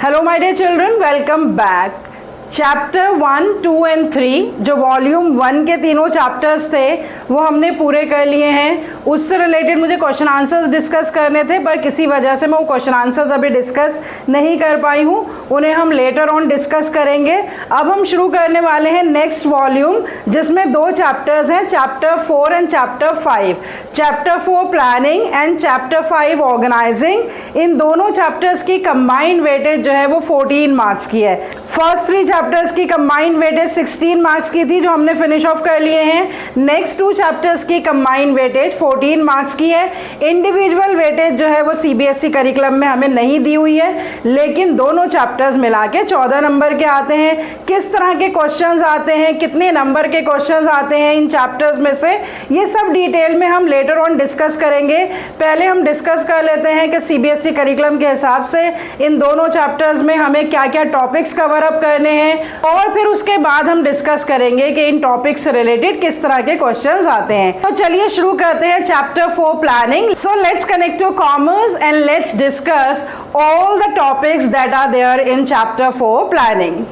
Hello my dear children, welcome back. Chapter 1, 2 and 3 जो volume 1 के तीनों चैप्टर्स थे वो हमने पूरे कर लिए हैं। उससे रिलेटेड मुझे क्वेश्चन आंसर्स डिस्कस करने थे, पर किसी वजह से मैं वो क्वेश्चन आंसर्स अभी डिस्कस नहीं कर पाई हूँ, उन्हें हम लेटर ऑन डिस्कस करेंगे। अब हम शुरू करने वाले हैं नेक्स्ट वॉल्यूम, जिसमें दो चैप्टर्स हैं, chapter 4 and chapter 5। Chapter 4 planning and chapter 5 organising. इन दोनों चैप्टर्स की कंबाइंड वेटेज जो है वो 14 मार्क्स की है। फर्स्ट 3 चैप्टर्स की कंबाइंड वेटेज 16 मार्क्स की थी, जो हमने फिनिश ऑफ कर लिए हैं। नेक्स्ट 2 चैप्टर्स की कंबाइंड वेटेज 14 मार्क्स की है। इंडिविजुअल वेटेज जो है वो सीबीएसई करिकुलम में हमें नहीं दी हुई है, लेकिन दोनों चैप्टर्स मिला के 14 नंबर के आते हैं। किस तरह के क्वेश्चंस आते हैं, कितने नंबर के क्वेश्चंस आते हैं इन चैप्टर्स में से, ये सब डिटेल में हम लेटर ऑन डिस्कस करेंगे। पहले हम डिस्कस कर लेते हैं कि सीबीएसई करिकुलम के हिसाब से इन दोनों चैप्टर्स में हमें क्या क्या टॉपिक्स कवर अप करने हैं, और फिर उसके बाद हम डिस्कस करेंगे कि इन टॉपिक्स से रिलेटेड किस तरह के क्वेश्चंस आते हैं। तो चलिए शुरू करते हैं chapter 4 planning. So let's connect to commerce and let's discuss all the topics that are there in chapter 4 planning.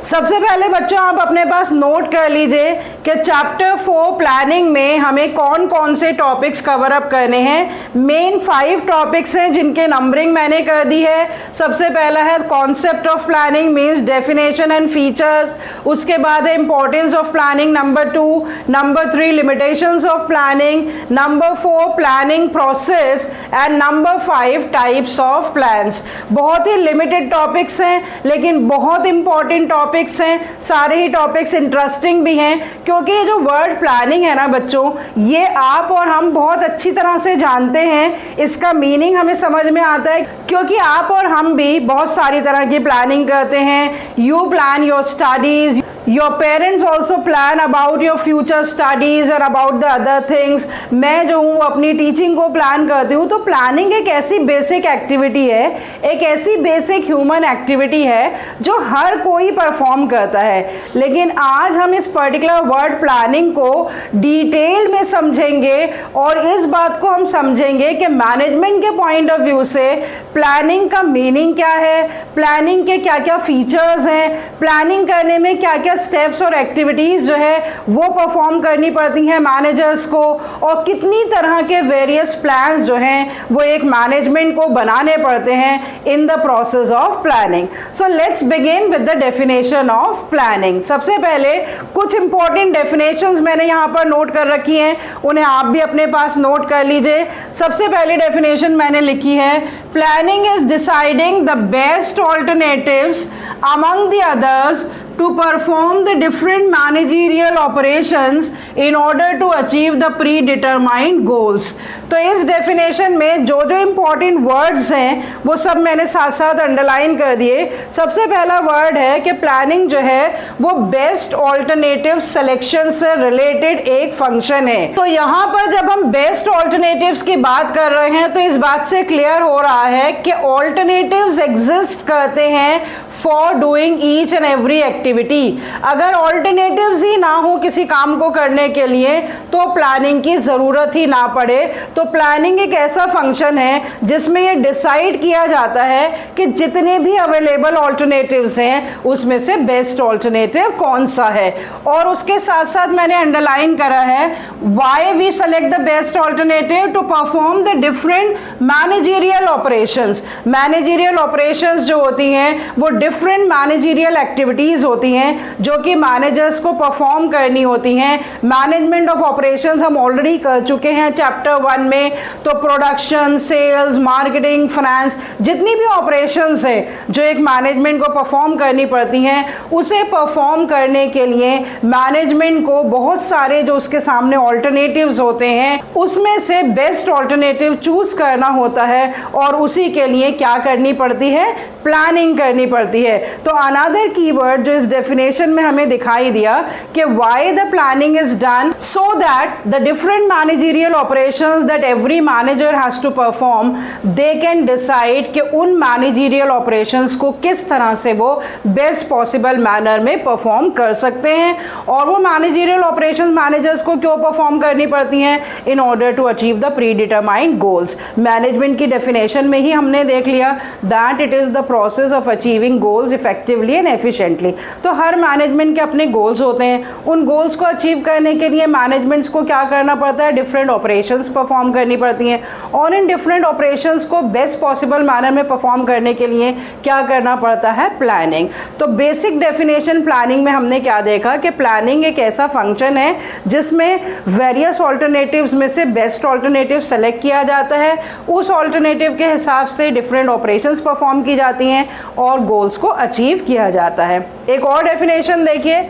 सबसे पहले बच्चों आप अपने पास नोट कर लीजिए कि चैप्टर 4 प्लानिंग में हमें कौन कौन से टॉपिक्स कवर अप करने हैं। मेन 5 टॉपिक्स हैं जिनके नंबरिंग मैंने कर दी है। सबसे पहला है concept of planning means definition and features. उसके बाद है importance of planning number 2, number 3 limitations of planning, number 4 planning process and number 5 types of plans. बहुत ही लिमिटेड टॉपिक्स हैं, लेकिन बहुत इंपॉर्टेंट टॉपिक्स हैं। सारे ही टॉपिक्स इंटरेस्टिंग भी हैं, क्योंकि ये जो वर्ड प्लानिंग है ना बच्चों, ये आप और हम बहुत अच्छी तरह से जानते हैं। इसका मीनिंग हमें समझ में आता है, क्योंकि आप और हम भी बहुत सारी तरह की प्लानिंग करते हैं। You plan your studies, your parents also plan about your future studies और अबाउट द अदर थिंग्स। मैं जो हूँ अपनी टीचिंग को प्लान करती हूँ। तो प्लानिंग एक ऐसी बेसिक एक्टिविटी है, एक ऐसी बेसिक ह्यूमन एक्टिविटी है जो हर कोई परफॉर्म करता है। लेकिन आज हम इस पर्टिकुलर वर्ड प्लानिंग को डिटेल में समझेंगे, और इस बात को हम समझेंगे कि मैनेजमेंट के पॉइंट ऑफ व्यू से प्लानिंग का मीनिंग क्या है, प्लानिंग के क्या क्या फीचर्स हैं, प्लानिंग करने में क्या क्या स्टेप्स और एक्टिविटीज जो है वो परफॉर्म करनी पड़ती हैं मैनेजर्स को, और कितनी तरह के वेरियस प्लान्स जो हैं वो एक मैनेजमेंट को बनाने पड़ते हैं in the process of planning. So let's begin with the definition of planning. सबसे पहले कुछ इंपॉर्टेंट डेफिनेशंस मैंने यहाँ पर नोट कर रखी हैं, उन्हें आप भी अपने पास नोट कर लीजिए। सबसे पहली डेफिनेशन मैंने लिखी है, planning is deciding the best alternatives among the others to perform the different managerial operations in order to achieve the predetermined goals। तो इस डेफिनेशन में जो जो इंपॉर्टेंट वर्ड्स हैं वो सब मैंने साथ साथ अंडरलाइन कर दिए। सबसे पहला वर्ड है कि प्लानिंग जो है वो बेस्ट ऑल्टरनेटिव सिलेक्शन से रिलेटेड एक फंक्शन है। तो यहाँ पर जब हम बेस्ट ऑल्टरनेटिव्स की बात कर रहे हैं तो इस बात से क्लियर हो रहा है कि ऑल्टरनेटिव्स एग्जिस्ट करते हैं for doing each and every activity. अगर ऑल्टरनेटिव्स ही ना हो किसी काम को करने के लिए तो प्लानिंग की ज़रूरत ही ना पड़े। तो प्लानिंग एक ऐसा फंक्शन है जिसमें ये डिसाइड किया जाता है कि जितने भी अवेलेबल ऑल्टरनेटिव्स हैं उसमें से बेस्ट ऑल्टरनेटिव कौन सा है। और उसके साथ साथ मैंने अंडरलाइन करा है why we select the best alternative to perform the different managerial operations. Managerial operations जो होती हैं वो डिफरेंट मैनेजरियल एक्टिविटीज होती हैं जो कि मैनेजर्स को परफॉर्म करनी होती हैं। मैनेजमेंट ऑफ ऑपरेशंस हम ऑलरेडी कर चुके हैं चैप्टर 1 में। तो प्रोडक्शन, सेल्स, मार्केटिंग, फाइनेंस, जितनी भी ऑपरेशंस है जो एक मैनेजमेंट को परफॉर्म करनी पड़ती हैं, उसे परफॉर्म करने के लिए मैनेजमेंट को बहुत सारे जो उसके सामने ऑल्टरनेटिव्स होते हैं उसमें से बेस्ट ऑल्टरनेटिव चूज करना होता है, और उसी के लिए क्या करनी पड़ती है, प्लानिंग करनी पड़ती है। तो अनदर कीवर्ड जो इस इस डेफिनेशन में हमें दिखाई दिया कि why the planning is done so that the different managerial operations that every manager has to perform they can decide कि उन मैनेजरियल ऑपरेशंस को किस तरह से वो बेस्ट पॉसिबल मैनर में परफॉर्म कर सकते हैं। और वो मैनेजरियल ऑपरेशंस मैनेजर्स को क्यों परफॉर्म करनी पड़ती हैं? In order to achieve the predetermined goals. Management की डेफिनेशन में ही हमने देख लिया that it is the process of achieving goals effectively and efficiently. तो हर मैनेजमेंट के अपने गोल्स होते हैं, उन गोल्स को अचीव करने के लिए मैनेजमेंट्स को क्या करना पड़ता है? डिफरेंट ऑपरेशंस परफॉर्म करनी पड़ती हैं, और इन डिफरेंट ऑपरेशंस को बेस्ट पॉसिबल मैनर में परफॉर्म करने के लिए क्या करना पड़ता है? प्लानिंग। तो बेसिक डेफिनेशन प्लानिंग में हमने क्या देखा कि प्लानिंग एक ऐसा फंक्शन है जिसमें वेरियस ऑल्टरनेटिव्स में से बेस्ट ऑल्टरनेटिव सेलेक्ट किया जाता है, उस ऑल्टरनेटिव के हिसाब से डिफरेंट ऑपरेशंस परफॉर्म की जाती हैं और गोल्स को अचीव किया जाता है। एक और डेफिनेशन देखिए,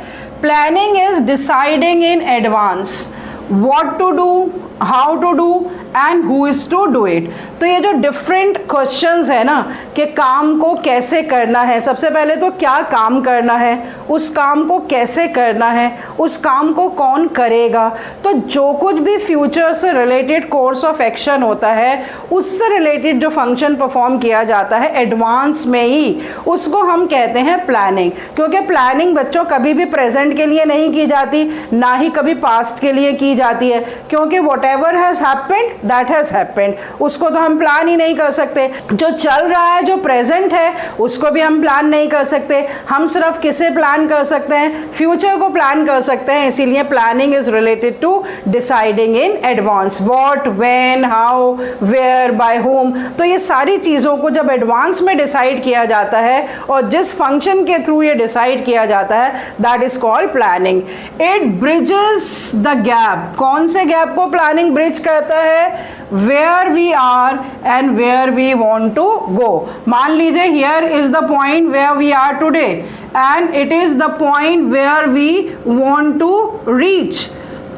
planning is deciding in advance what to do, how to do and who is to do it. तो ये जो डिफरेंट क्वेश्चंस है ना कि काम को कैसे करना है, सबसे पहले तो क्या काम करना है, उस काम को कैसे करना है, उस काम को कौन करेगा। तो जो कुछ भी फ्यूचर से रिलेटेड कोर्स ऑफ एक्शन होता है उससे रिलेटेड जो फंक्शन परफॉर्म किया जाता है एडवांस में ही, उसको हम कहते हैं प्लानिंग। क्योंकि प्लानिंग बच्चों कभी भी प्रेजेंट के लिए नहीं की जाती, ना ही कभी पास्ट के लिए की जाती है, क्योंकि what ever has happened that has happened, उसको तो हम प्लान ही नहीं कर सकते। जो चल रहा है, जो प्रेजेंट है, उसको भी हम प्लान नहीं कर सकते। हम सिर्फ किसे प्लान कर सकते हैं? फ्यूचर को प्लान कर सकते हैं। इसीलिए planning is related to deciding in advance what, when, how, where, by whom. तो ये सारी चीज़ों को जब एडवांस में डिसाइड किया जाता है और जिस फंक्शन के थ्रू ये डिसाइड किया जाता है that is called planning. It bridges the gap. कौन से गैप को प्लानिंग ब्रिज करता है? where we are and where we want to go। मान लीजिए here is the point where we are today and it is the point where we want to reach।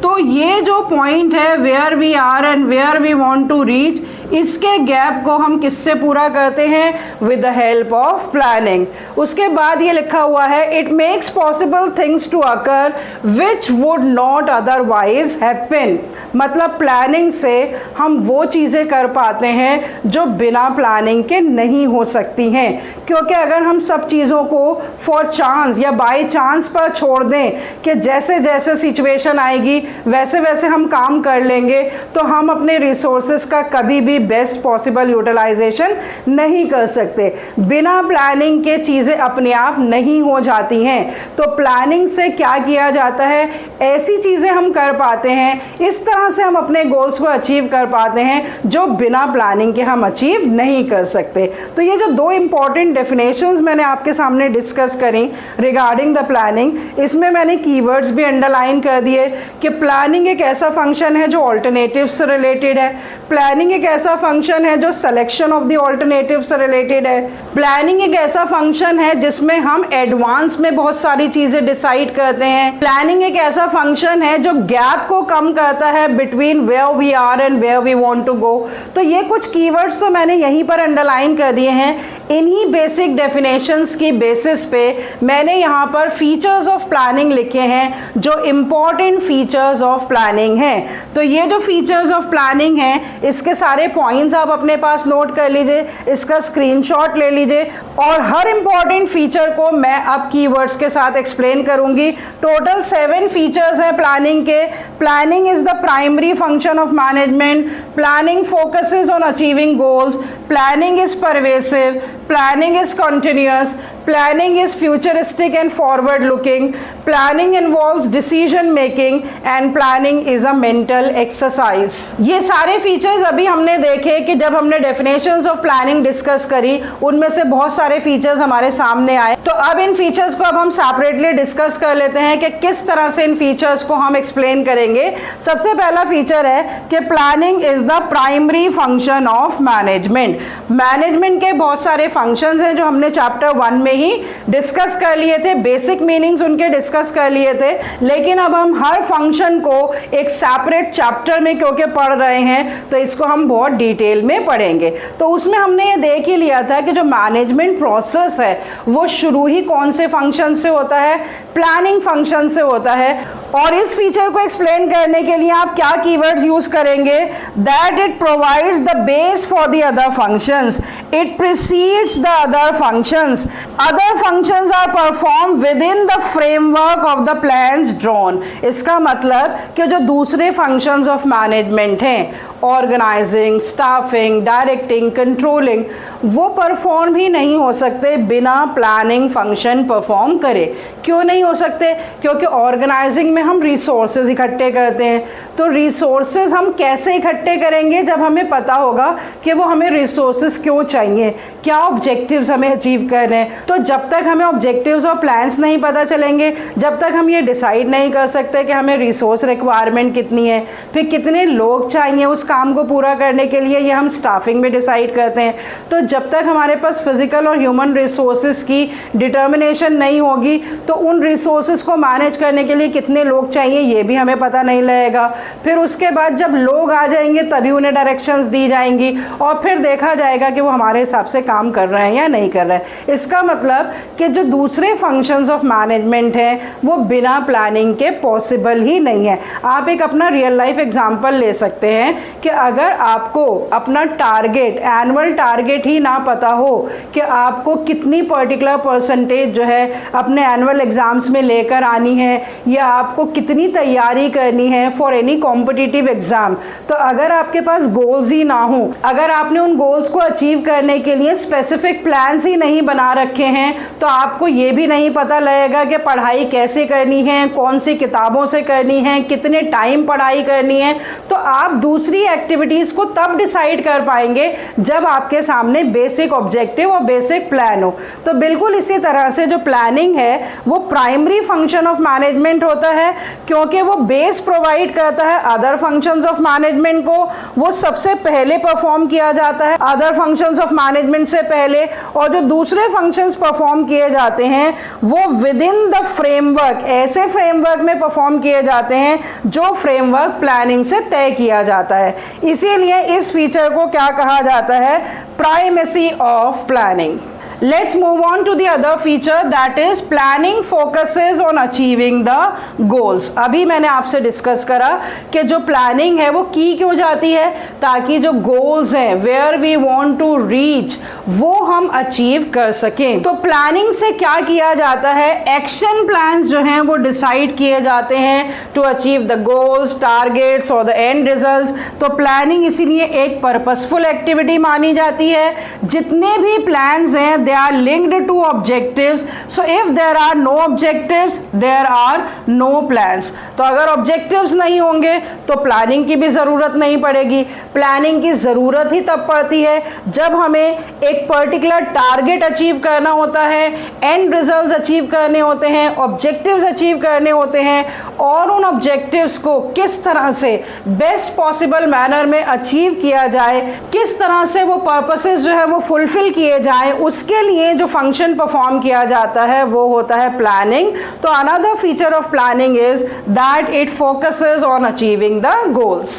तो ये जो पॉइंट है where we are and where we want to reach, इसके gap को हम किससे पूरा करते हैं? With the help of planning. उसके बाद ये लिखा हुआ है it makes possible things to occur which would not otherwise happen. मतलब प्लानिंग से हम वो चीज़ें कर पाते हैं जो बिना प्लानिंग के नहीं हो सकती हैं। क्योंकि अगर हम सब चीज़ों को फॉर चांस या बाय चांस पर छोड़ दें कि जैसे जैसे सिचुएशन आएगी वैसे वैसे हम काम कर लेंगे, तो हम अपने रिसोर्सेज का कभी भी बेस्ट पॉसिबल यूटिलाइजेशन नहीं कर सकते। बिना प्लानिंग के चीज़ें अपने आप नहीं हो जाती हैं। तो प्लानिंग से क्या किया जाता है? ऐसी चीज़ें हम कर पाते हैं, इस तरह से हम अपने गोल्स को अचीव कर पाते हैं जो बिना प्लानिंग के हम अचीव नहीं कर सकते। तो ये जो दो इंपॉर्टेंट डेफिनेशंस मैंने आपके सामने डिस्कस करी रिगार्डिंग द प्लानिंग, इसमें मैंने कीवर्ड्स भी अंडरलाइन कर दिए कि प्लानिंग एक ऐसा फंक्शन है जो ऑल्टरनेटिव से रिलेटेड है, प्लानिंग एक ऐसा फंक्शन है जो सिलेक्शन ऑफ द ऑल्टरनेटिव से रिलेटेड है, प्लानिंग एक ऐसा फंक्शन है जिसमें हम एडवांस में बहुत सारी चीज़ें डिसाइड करते हैं, प्लानिंग एक ऐसा फंक्शन है जो गैप को कम करता है between where we are and where we want to go. तो ये कुछ कीवर्ड्स तो मैंने यहीं पर अंडरलाइन कर दिए हैं। इन्हीं बेसिक डेफिनेशंस की बेसिस पे मैंने यहाँ पर फीचर्स ऑफ प्लानिंग लिखे हैं जो इम्पॉर्टेंट फीचर्स ऑफ प्लानिंग हैं। तो ये जो फीचर्स ऑफ प्लानिंग हैं इसके सारे पॉइंट्स आप अपने पास नोट कर लीजिए, इसका स्क्रीनशॉट ले लीजिए और हर इंपॉर्टेंट फीचर को मैं अब कीवर्ड्स के साथ एक्सप्लेन करूंगी। टोटल 7 फीचर्स हैं प्लानिंग के। Planning is the primary function of management, planning focuses on achieving goals, planning is pervasive, planning is continuous, planning is futuristic and forward looking, planning involves decision making and planning is a mental exercise। ये सारे features अभी हमने देखे कि जब हमने definitions of planning discuss करी उनमें से बहुत सारे फीचर्स हमारे सामने आए। तो अब इन फीचर्स को अब हम सेपरेटली डिस्कस कर लेते हैं कि किस तरह से इन फीचर्स को हम एक्सप्लेन करेंगे। सबसे पहला फीचर है कि planning is the primary function of management. Management के बहुत सारे फंक्शंस हैं जो हमने चैप्टर 1 में ही डिस्कस कर लिए थे, बेसिक मीनिंग्स उनके डिस्कस कर लिए थे, लेकिन अब हम हर फंक्शन को एक सेपरेट चैप्टर में क्योंकि पढ़ रहे हैं तो इसको हम बहुत डिटेल में पढ़ेंगे। तो उसमें हमने ये देख ही लिया था कि जो मैनेजमेंट प्रोसेस है वो शुरू ही कौन से फंक्शन से होता है, प्लानिंग फंक्शन से होता है। और इस फीचर को एक्सप्लेन करने के लिए आप क्या कीवर्ड्स यूज करेंगे, that it provides the base for the other functions, it precedes the other functions, other functions are perform within the framework of the plans drawn. इसका मतलब कि जो दूसरे फंक्शंस ऑफ मैनेजमेंट हैं, organising, staffing, directing, controlling, वो perform ही नहीं हो सकते बिना प्लानिंग फंक्शन परफॉर्म करे। क्यों नहीं हो सकते? क्योंकि ऑर्गेनाइजिंग में हम रिसोर्सेज इकट्ठे करते हैं, तो रिसोर्सेज हम कैसे इकट्ठे करेंगे जब हमें पता होगा कि वो हमें रिसोर्सेज क्यों चाहिए, क्या ऑब्जेक्टिव्स हमें अचीव करने हैं। तो जब तक हमें ऑब्जेक्टिव्स और प्लान्स नहीं पता चलेंगे, जब तक हम ये डिसाइड नहीं कर सकते कि हमें रिसोर्स रिक्वायरमेंट कितनी है, फिर कितने लोग चाहिए उस काम को पूरा करने के लिए, ये हम स्टाफिंग में डिसाइड करते हैं। तो जब तक हमारे पास फिजिकल और ह्यूमन रिसोर्सेज की डिटर्मिनेशन नहीं होगी तो उन रिसोर्सेज को मैनेज करने के लिए कितने लोग चाहिए ये भी हमें पता नहीं लगेगा। फिर उसके बाद जब लोग आ जाएंगे तभी उन्हें डायरेक्शंस दी जाएंगी और फिर देखा जाएगा कि वो हमारे हिसाब से काम कर रहे हैं या नहीं कर रहे हैं। इसका मतलब कि जो दूसरे फंक्शंस ऑफ मैनेजमेंट हैं वो बिना प्लानिंग के पॉसिबल ही नहीं है। आप एक अपना रियल लाइफ एग्जांपल ले सकते हैं कि अगर आपको अपना टारगेट, एनुअल टारगेट ही ना पता हो कि आपको कितनी पर्टिकुलर परसेंटेज जो है अपने एनुअल एग्जाम्स में लेकर आनी है या आपको कितनी तैयारी करनी है फॉर एनी कॉम्पिटिटिव एग्जाम, तो अगर आपके पास गोल्स ही ना हो, अगर आपने उन गोल्स को अचीव करने के लिए स्पेसिफिक प्लान्स ही नहीं बना रखे हैं, तो आपको ये भी नहीं पता लगेगा कि पढ़ाई कैसे करनी है, कौन सी किताबों से करनी है, कितने टाइम पढ़ाई करनी है। तो आप दूसरी एक्टिविटीज़ को तब डिसाइड कर पाएंगे जब आपके सामने बेसिक ऑब्जेक्टिव और बेसिक प्लान हो। तो बिल्कुल इसी तरह से जो प्लानिंग है वो प्राइमरी फंक्शन ऑफ मैनेजमेंट होता है, क्योंकि वो बेस प्रोवाइड करता है अदर फंक्शंस ऑफ मैनेजमेंट को, वो सबसे पहले परफॉर्म किया जाता है अदर फंक्शंस ऑफ मैनेजमेंट से पहले, और जो दूसरे फंक्शंस परफॉर्म किए जाते हैं वो विद इन द फ्रेमवर्क, ऐसे फ्रेमवर्क में परफॉर्म किए जाते हैं जो फ्रेमवर्क प्लानिंग से तय किया जाता है। इसीलिए इस फीचर को क्या कहा जाता है, primacy of planning. Let's move on to the other feature, that is planning focuses on achieving the goals। अभी मैंने आपसे डिस्कस करा कि जो प्लानिंग है वो की क्यों जाती है, ताकि जो गोल्स हैं where we want to reach वो हम अचीव कर सकें। तो प्लानिंग से क्या किया जाता है, एक्शन प्लान्स जो हैं वो डिसाइड किए जाते हैं to achieve the goals, targets और द एंड रिजल्ट्स। तो प्लानिंग इसीलिए एक पर्पसफुल एक्टिविटी मानी जाती है। जितने भी प्लान्स हैं they are linked to objectives, so if there are no objectives there are no plans। तो अगर objectives नहीं होंगे तो प्लानिंग की भी ज़रूरत नहीं पड़ेगी। प्लानिंग की ज़रूरत ही तब पड़ती है जब हमें एक पर्टिकुलर टारगेट अचीव करना होता है, एंड रिजल्ट्स अचीव करने होते हैं, ऑब्जेक्टिव्स अचीव करने होते हैं, और उन ऑब्जेक्टिव्स को किस तरह से बेस्ट पॉसिबल मैनर में अचीव किया जाए, किस तरह से वो पर्पसेस जो है वो फुलफिल किए जाए, उसके लिए जो फंक्शन परफॉर्म किया जाता है वो होता है प्लानिंग। तो another feature of planning is that it focuses on achieving the goals.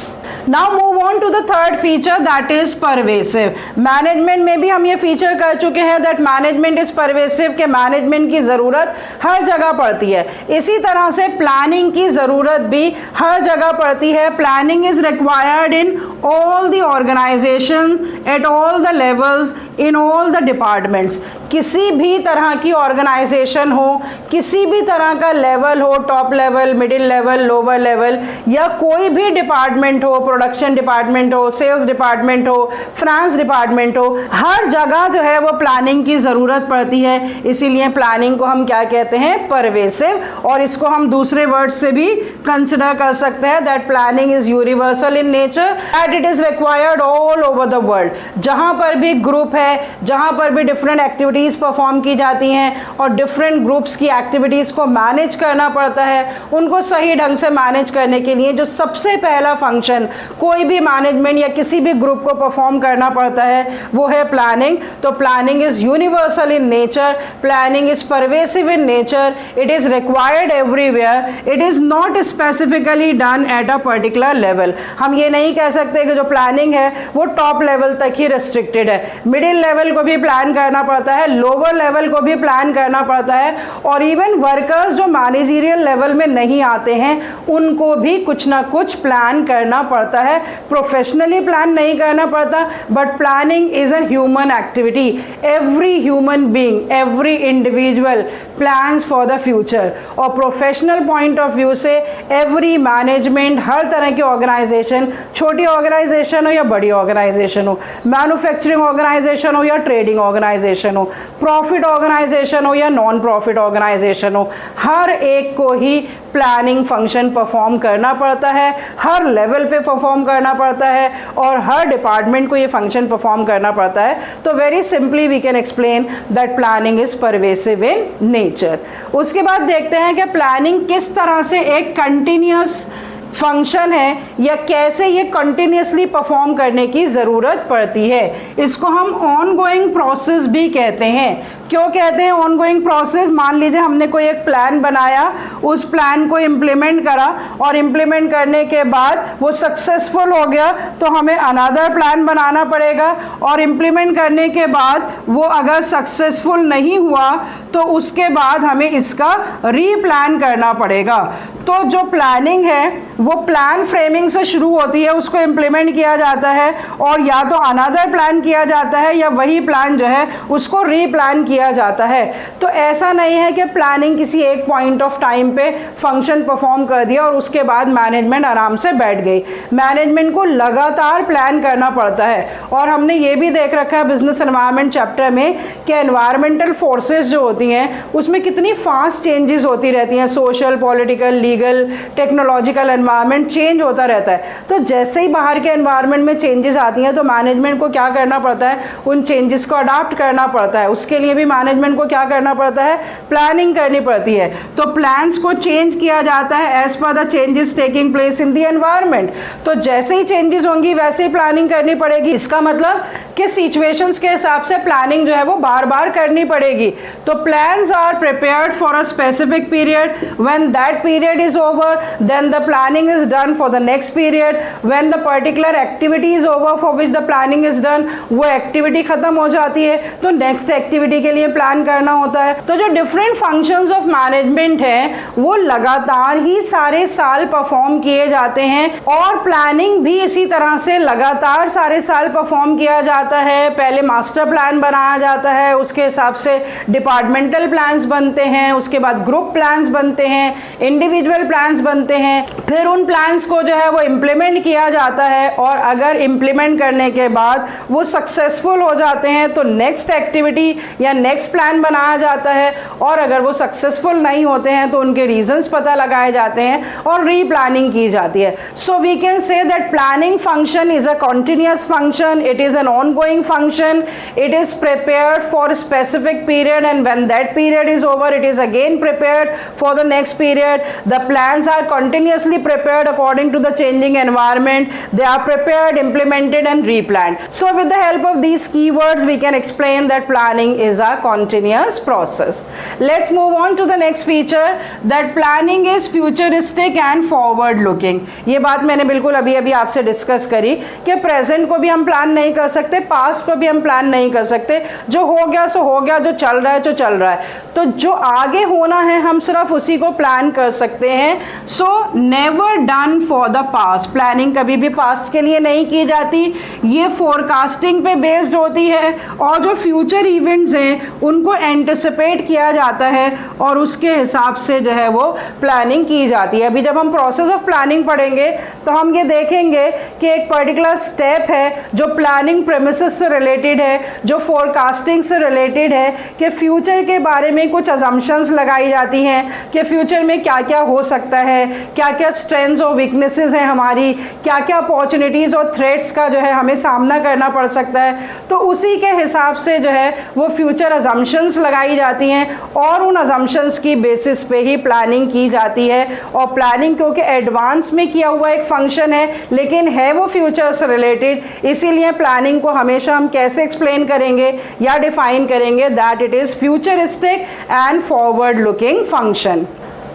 Now move on to the third feature, that is pervasive. Management में भी हम ये फीचर कर चुके हैं दैट मैनेजमेंट इज परवेसिव, के मैनेजमेंट की ज़रूरत हर जगह पड़ती है। इसी तरह से प्लानिंग की ज़रूरत भी हर जगह पड़ती है। Planning is required in all the organisation at all the levels in all the departments. किसी भी तरह की ऑर्गेनाइजेशन हो, किसी भी तरह का लेवल हो, top level, middle level, lower level, या कोई भी डिपार्टमेंट हो, प्रोडक्शन डिपार्टमेंट हो, सेल्स डिपार्टमेंट हो, फाइनेंस डिपार्टमेंट हो, हर जगह जो है वो प्लानिंग की ज़रूरत पड़ती है। इसीलिए प्लानिंग को हम क्या कहते हैं, परवेसिव। और इसको हम दूसरे वर्ड से भी कंसिडर कर सकते हैं that planning is universal in nature, that it is required all over the world. जहाँ पर भी ग्रुप है, जहाँ पर भी डिफरेंट एक्टिविटी एक्टिविटीज़ परफॉर्म की जाती हैं और डिफरेंट ग्रुप्स की एक्टिविटीज़ को मैनेज करना पड़ता है। उनको सही ढंग से मैनेज करने के लिए जो सबसे पहला फंक्शन कोई भी मैनेजमेंट या किसी भी ग्रुप को परफॉर्म करना पड़ता है वो है प्लानिंग। तो planning is universal in nature, planning is pervasive in nature, it is required everywhere, it is not specifically done at a particular level. हम ये नहीं कह सकते कि जो प्लानिंग है वो टॉप लेवल तक ही रिस्ट्रिक्टेड है, मिडिल लेवल को भी प्लान करना पड़ता है, लोअर लेवल को भी प्लान करना पड़ता है, और इवन वर्कर्स जो मैनेजरियल लेवल में नहीं आते हैं उनको भी कुछ ना कुछ प्लान करना पड़ता है। प्रोफेशनली प्लान नहीं करना पड़ता, but planning is a human activity. Every human being, every individual plans for the future. और प्रोफेशनल पॉइंट ऑफ व्यू से एवरी मैनेजमेंट, हर तरह की ऑर्गेनाइजेशन, छोटी ऑर्गेनाइजेशन हो या बड़ी ऑर्गेनाइजेशन हो, मैन्युफैक्चरिंग ऑर्गेनाइजेशन हो या ट्रेडिंग ऑर्गेनाइजेशन हो, प्रॉफिट ऑर्गेनाइजेशन हो या नॉन प्रॉफिट ऑर्गेनाइजेशन हो, हर एक को ही प्लानिंग फंक्शन परफॉर्म करना पड़ता है, हर लेवल पे परफॉर्म करना पड़ता है और हर डिपार्टमेंट को ये फंक्शन परफॉर्म करना पड़ता है। तो very simply we can explain that planning is pervasive in nature. उसके बाद देखते हैं कि प्लानिंग किस तरह से एक कंटिन्यूअस फंक्शन है या कैसे ये कंटिन्यूसली परफॉर्म करने की ज़रूरत पड़ती है। इसको हम ऑनगोइंग प्रोसेस भी कहते हैं। क्यों कहते हैं ऑनगोइंग प्रोसेस? मान लीजिए हमने कोई एक प्लान बनाया, उस प्लान को इम्प्लीमेंट करा और इम्प्लीमेंट करने के बाद वो सक्सेसफुल हो गया तो हमें अनदर प्लान बनाना पड़ेगा, और इम्प्लीमेंट करने के बाद वो अगर सक्सेसफुल नहीं हुआ तो उसके बाद हमें इसका रीप्लान करना पड़ेगा। तो जो प्लानिंग है वो प्लान फ्रेमिंग से शुरू होती है, उसको इम्प्लीमेंट किया जाता है और या तो अनदर प्लान किया जाता है या वही प्लान जो है उसको रीप्लान किया जाता है। तो ऐसा नहीं है कि प्लानिंग किसी एक पॉइंट ऑफ टाइम पे फंक्शन परफॉर्म कर दिया और उसके बाद मैनेजमेंट आराम से बैठ गई। मैनेजमेंट को लगातार प्लान करना पड़ता है। और हमने ये भी देख रखा है बिजनेस एनवायरनमेंट चैप्टर में कि एनवायरमेंटल फोर्सेस जो होती हैं उसमें कितनी फास्ट चेंजेस होती रहती हैं। Social, political, legal, technological environment change होता रहता है। तो जैसे ही बाहर के एनवायरनमेंट में चेंजेस आती हैं तो मैनेजमेंट को क्या करना पड़ता है, उन चेंजेस को अडॉप्ट करना पड़ता है। उसके लिए भी मैनेजमेंट को क्या करना पड़ता है, प्लानिंग करनी पड़ती है। तो प्लान्स को चेंज किया जाता है as per the changes taking place in the environment. तो जैसे ही चेंजेस होंगी वैसे ही प्लानिंग करनी पड़ेगी। इसका मतलब कि सिचुएशंस के हिसाब से प्लानिंग जो है वो बार बार करनी पड़ेगी। तो plans are prepared for a specific period, when that period is over then the planning is done for the next period, when the particular activity is over for which the planning is done, वो activity खत्म हो जाती है तो next activity के लिए plan करना होता है। तो जो डिफरेंट फंक्शंस ऑफ मैनेजमेंट हैं वो लगातार ही सारे साल परफॉर्म किए जाते हैं और प्लानिंग भी इसी तरह से लगातार सारे साल परफॉर्म किया जाता है। पहले मास्टर प्लान बनाया जाता है, उसके हिसाब से डिपार्टमेंटल प्लान्स बनते हैं, उसके बाद ग्रुप प्लान्स बनते हैं, इंडिविजुअल प्लान्स बनते हैं, फिर उन प्लान्स को जो है वो इम्प्लीमेंट किया जाता है और अगर इम्प्लीमेंट करने के बाद वो सक्सेसफुल हो जाते हैं तो नेक्स्ट एक्टिविटी या नेक्स्ट प्लान बनाया जाता है, और अगर वो सक्सेसफुल नहीं होते हैं तो उनके रीजंस पता लगाए जाते हैं और रीप्लानिंग की जाती है। So we can say that planning function is a continuous function, it is an ongoing function, it is prepared for specific period and when that period is over it is again prepared for the next period. The plans are continuously prepared according to the changing environment, they are prepared, implemented and replanned. So with the help of these keywords we can explain that planning is a continuous process. Let's move on to the next feature, that planning is futuristic and forward looking. ये बात मैंने बिल्कुल अभी अभी आपसे discuss करी कि present को भी हम प्लान नहीं कर सकते, पास्ट को भी हम प्लान नहीं कर सकते। जो हो गया सो हो गया, जो चल रहा है जो चल रहा है। तो जो आगे होना है हम सिर्फ उसी को प्लान कर सकते हैं। So never done for the past, planning कभी भी पास्ट के लिए नहीं की जाती, ये फोरकास्टिंग पे बेस्ड होती है और जो फ्यूचर इवेंट्स हैं उनको एंटिसिपेट किया जाता है और उसके हिसाब से जो है वो प्लानिंग की जाती है। अभी जब हम प्रोसेस ऑफ प्लानिंग पढ़ेंगे तो हम ये देखेंगे कि एक पर्टिकुलर स्टेप है जो प्लानिंग प्रेमिसेस से रिलेटेड है, जो फोरकास्टिंग से रिलेटेड है, कि फ्यूचर के बारे में कुछ अजम्पशंस लगाई जाती हैं कि फ्यूचर में क्या क्या हो सकता है, क्या क्या स्ट्रेंथ्स और वीकनेसेस हैं हमारी, क्या क्या अपॉर्चुनिटीज़ और थ्रेट्स का जो है हमें सामना करना पड़ सकता है, तो उसी के हिसाब से जो है वो फ्यूचर अजम्पशंस लगाई जाती हैं और उन अजम्पशंस की बेसिस पे ही प्लानिंग की जाती है। और प्लानिंग क्योंकि एडवांस में किया हुआ एक फंक्शन है लेकिन है वो फ्यूचर से रिलेटेड, इसीलिए प्लानिंग को हमेशा हम कैसे एक्सप्लेन करेंगे या डिफाइन करेंगे, that it is futuristic and forward looking function.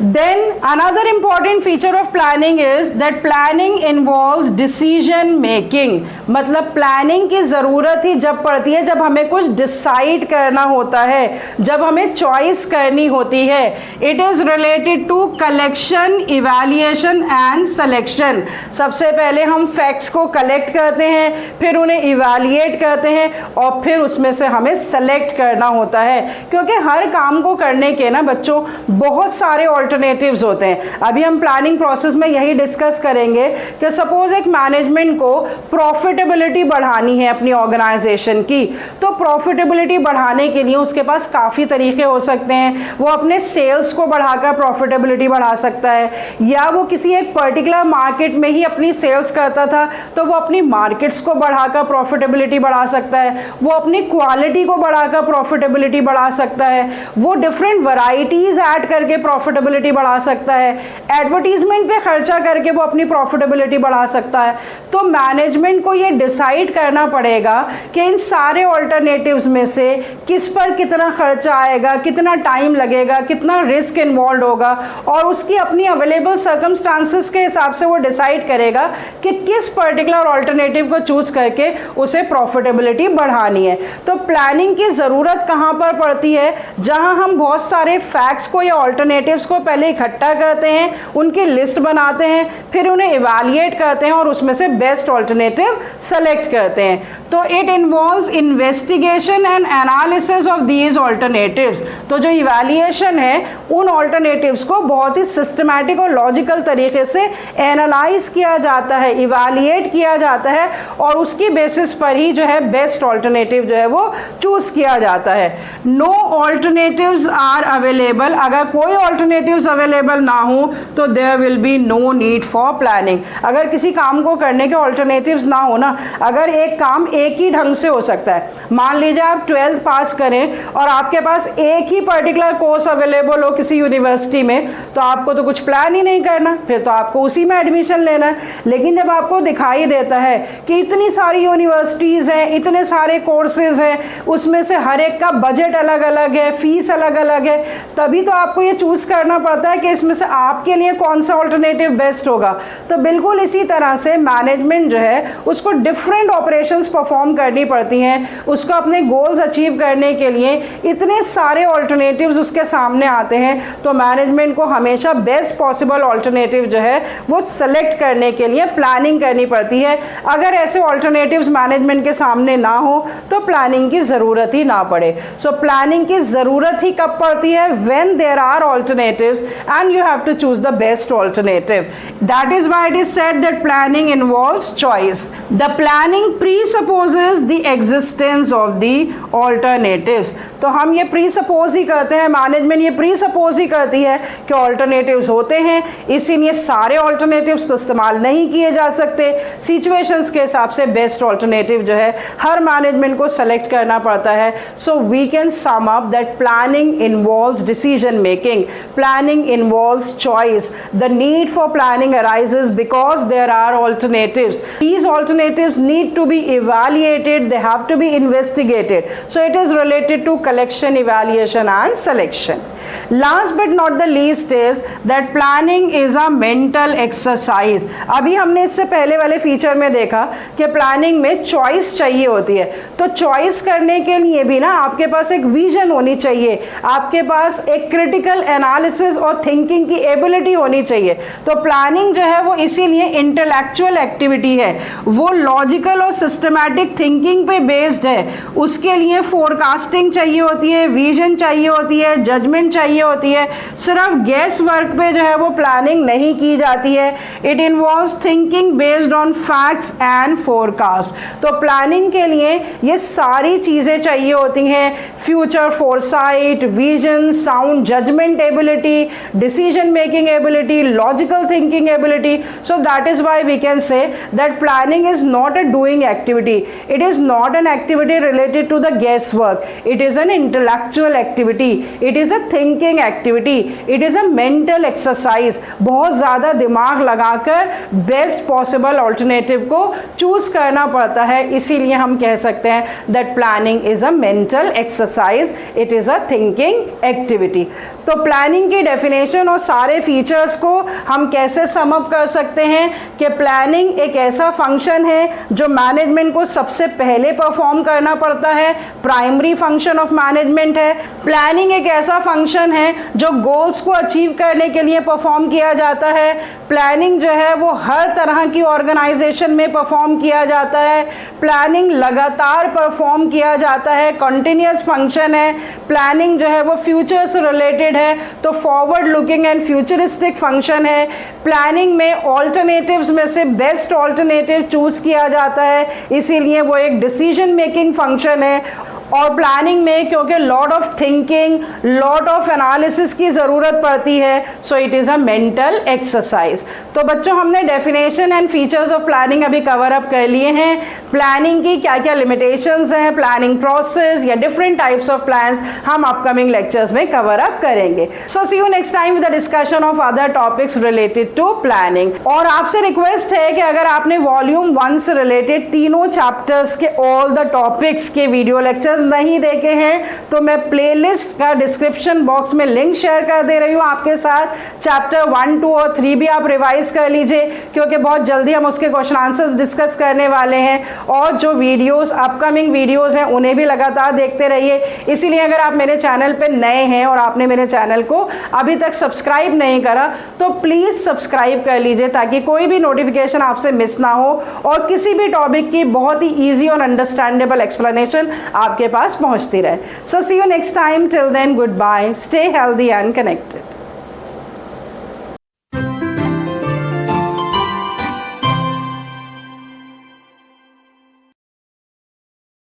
Then another important feature of planning is that planning involves decision making। मतलब प्लानिंग की ज़रूरत ही जब पड़ती है जब हमें कुछ डिसाइड करना होता है, जब हमें चॉइस करनी होती है। It is related to collection, evaluation and selection. सबसे पहले हम फैक्ट्स को कलेक्ट करते हैं, फिर उन्हें इवैल्यूएट करते हैं और फिर उसमें से हमें सेलेक्ट करना होता है, क्योंकि हर काम को करने के ना बच्चों बहुत सारे ऑल्टरनेटिव्स होते हैं। अभी हम प्लानिंग प्रोसेस में यही डिस्कस करेंगे कि सपोज एक मैनेजमेंट को प्रॉफिटेबिलिटी बढ़ानी है अपनी ऑर्गेनाइजेशन की, तो प्रॉफिटेबिलिटी बढ़ाने के लिए उसके पास काफ़ी तरीके हो सकते हैं। वो अपने सेल्स को बढ़ाकर प्रॉफिटेबिलिटी बढ़ा सकता है, या वो किसी एक पर्टिकुलर मार्केट में ही अपनी सेल्स करता था तो वो अपनी मार्केट्स को बढ़ाकर प्रॉफिटेबिलिटी बढ़ा सकता है, वो अपनी क्वालिटी को बढ़ाकर प्रॉफिटेबिलिटी बढ़ा सकता है, वो डिफरेंट वैरायटीज ऐड करके प्रॉफिटेबिलिटी बढ़ा सकता है, एडवर्टीजमेंट पे खर्चा करके वो अपनी प्रॉफिटेबिलिटी बढ़ा सकता है। तो मैनेजमेंट को ये डिसाइड करना पड़ेगा कि इन सारे ऑल्टरनेटिव्स में से किस पर कितना खर्चा आएगा, कितना टाइम लगेगा, कितना रिस्क इन्वॉल्व होगा, और उसकी अपनी अवेलेबल सर्कमस्टांसेस के हिसाब से वो डिसाइड करेगा कि किस पर्टिकुलर ऑल्टरनेटिव को चूज करके उसे प्रॉफिटेबिलिटी बढ़ानी है। तो प्लानिंग की ज़रूरत कहाँ पर पड़ती है? जहाँ हम बहुत सारे फैक्ट्स को या ऑल्टरनेटिव्स को पहले इकट्ठा करते हैं, उनकी लिस्ट बनाते हैं, फिर उन्हें इवैल्यूएट करते हैं और उसमें से बेस्ट ऑल्टरनेटिव सेलेक्ट करते हैं। तो it involves investigation and analysis of these alternatives. तो जो इवैल्यूएशन है उन ऑल्टरनेटिव्स को बहुत ही सिस्टमैटिक और लॉजिकल तरीके से एनालाइज किया जाता है, इवैल्यूएट किया जाता है और उसकी बेसिस पर ही जो है बेस्ट ऑल्टरनेटिव जो है वो चूज किया जाता है। No alternatives are available. अगर कोई ऑल्टरनेटिव्स अवेलेबल ना हो तो there will be no need for planning. अगर किसी काम को करने के ऑल्टरनेटिव्स ना हो ना, अगर एक काम एक ही ढंग से हो सकता है, मान लीजिए आप 12th पास करें और आपके पास एक ही पर्टिकुलर कोर्स अवेलेबल हो किसी यूनिवर्सिटी में, तो आपको तो कुछ प्लान ही नहीं करना, फिर तो आपको उसी में एडमिशन लेना है। लेकिन जब आपको दिखाई देता है कि इतनी सारी यूनिवर्सिटीज़ हैं, इतने सारे कोर्सेज हैं, उसमें से हर एक का बजट अलग अलग है, फीस अलग अलग है, तभी तो आपको ये चूज़ करना पड़ता है कि इसमें से आपके लिए कौन सा ऑल्टरनेटिव बेस्ट होगा। तो बिल्कुल इसी तरह से मैनेजमेंट जो है उसको डिफरेंट ऑपरेशंस परफॉर्म करनी पड़ती हैं, उसको अपने गोल्स अचीव करने के लिए इतने सारे ऑल्टरनेटिव्स उसके सामने आते हैं, तो मैनेजमेंट को हमेशा बेस्ट पॉसिबल ऑल्टरनेटिव जो है वो सेलेक्ट करने के लिए प्लानिंग करनी पड़ती है। अगर ऐसे ऑल्टरनेटिव्स मैनेजमेंट के सामने ना हो तो प्लानिंग की ज़रूरत ही ना पड़े। सो प्लानिंग की ज़रूरत ही कब पड़ती है? When there are alternatives and you have to choose the best alternative. That is why it is said that planning involves choice. The planning presupposes the existence of the alternatives. तो हम ये presuppose ही करते हैं, management ये presuppose ही करती है कि alternatives होते हैं, इसीलिए सारे alternatives तो इस्तेमाल नहीं किए जा सकते। situations के हिसाब से best alternative जो है हर मैनेजमेंट को select करना पड़ता है। So we can sum up that planning involves decision making. Planning involves choice. The need for planning arises because there are alternatives. These alternatives need to be evaluated, they have to be investigated. So it is related to collection, evaluation and selection. Last but not the least is that planning is a mental exercise. अभी हमने इससे पहले वाले feature में देखा कि planning में choice चाहिए होती है, तो चॉइस करने के लिए भी ना आपके पास एक विजन होनी चाहिए, आपके पास एक क्रिटिकल एनालिसिस और थिंकिंग की एबिलिटी होनी चाहिए। तो प्लानिंग जो है वो इसीलिए इंटेलेक्चुअल एक्टिविटी है, वो लॉजिकल और सिस्टमैटिक थिंकिंग पे बेस्ड है। उसके लिए फोरकास्टिंग चाहिए होती है, विजन चाहिए होती है, जजमेंट चाहिए होती है। सिर्फ गेस वर्क पे जो है वो प्लानिंग नहीं की जाती है। It involves thinking based on facts and forecast. तो प्लानिंग के लिए ये सारी चीज़ें चाहिए होती हैं, future foresight, vision, sound judgement ability, decision making ability, logical thinking ability. So that is why we can say that planning is not a doing activity. It is not an activity related to the guesswork. It is an intellectual activity. It is a thinking activity. It is a mental exercise. बहुत ज़्यादा दिमाग लगाकर best possible alternative को choose करना पड़ता है, इसीलिए हम कह सकते हैं that planning is a mental exercise. It is a thinking activity. तो प्लानिंग की डेफिनेशन और सारे फीचर्स को हम कैसे सम अप कर सकते हैं कि प्लानिंग एक ऐसा फंक्शन है जो मैनेजमेंट को सबसे पहले परफॉर्म करना पड़ता है, प्राइमरी फंक्शन ऑफ मैनेजमेंट है। प्लानिंग एक ऐसा फंक्शन है जो गोल्स को अचीव करने के लिए परफॉर्म किया जाता है। प्लानिंग जो है वो हर तरह की ऑर्गेनाइजेशन में परफॉर्म किया जाता है। प्लानिंग लगातार परफॉर्म किया जाता है, कंटिन्यूस फंक्शन है। प्लानिंग जो है वो फ्यूचर से रिलेटेड है, तो forward looking and futuristic function है। प्लानिंग में ऑल्टरनेटिव्स में से बेस्ट ऑल्टरनेटिव चूज किया जाता है, इसीलिए वो एक डिसीजन मेकिंग फंक्शन है। और प्लानिंग में क्योंकि lot of thinking, lot of analysis की ज़रूरत पड़ती है, so it is a mental exercise. तो बच्चों हमने definition and features of planning अभी कवर अप कर लिए हैं। प्लानिंग की क्या क्या लिमिटेशंस हैं, प्लानिंग प्रोसेस या डिफरेंट टाइप्स ऑफ प्लान्स हम अपकमिंग लेक्चर्स में कवर अप करेंगे। So see you next time with the discussion of other topics related to planning. और आपसे रिक्वेस्ट है कि अगर आपने वॉल्यूम 1 से रिलेटेड तीनों चैप्टर्स के ऑल द टॉपिक्स के वीडियो लेक्चर्स नहीं देखे हैं तो मैं प्लेलिस्ट का डिस्क्रिप्शन बॉक्स में लिंक शेयर कर दे रही हूँ आपके साथ। चैप्टर 1, 2 और 3 भी आप रिवाइज कर लीजिए, क्योंकि बहुत जल्दी हम उसके क्वेश्चन आंसर्स डिस्कस करने वाले हैं। और जो वीडियोस अपकमिंग वीडियोस हैं उन्हें भी लगातार देखते रहिए। इसीलिए अगर आप मेरे चैनल पे नए हैं और आपने मेरे चैनल को अभी तक सब्सक्राइब नहीं करा तो प्लीज़ सब्सक्राइब कर लीजिए, ताकि कोई भी नोटिफिकेशन आपसे मिस ना हो और किसी भी टॉपिक की बहुत ही ईजी और अंडरस्टैंडेबल एक्सप्लेनेशन आपके पास पहुंचती रहे। So see you next time. Till then, goodbye. Stay healthy and connected.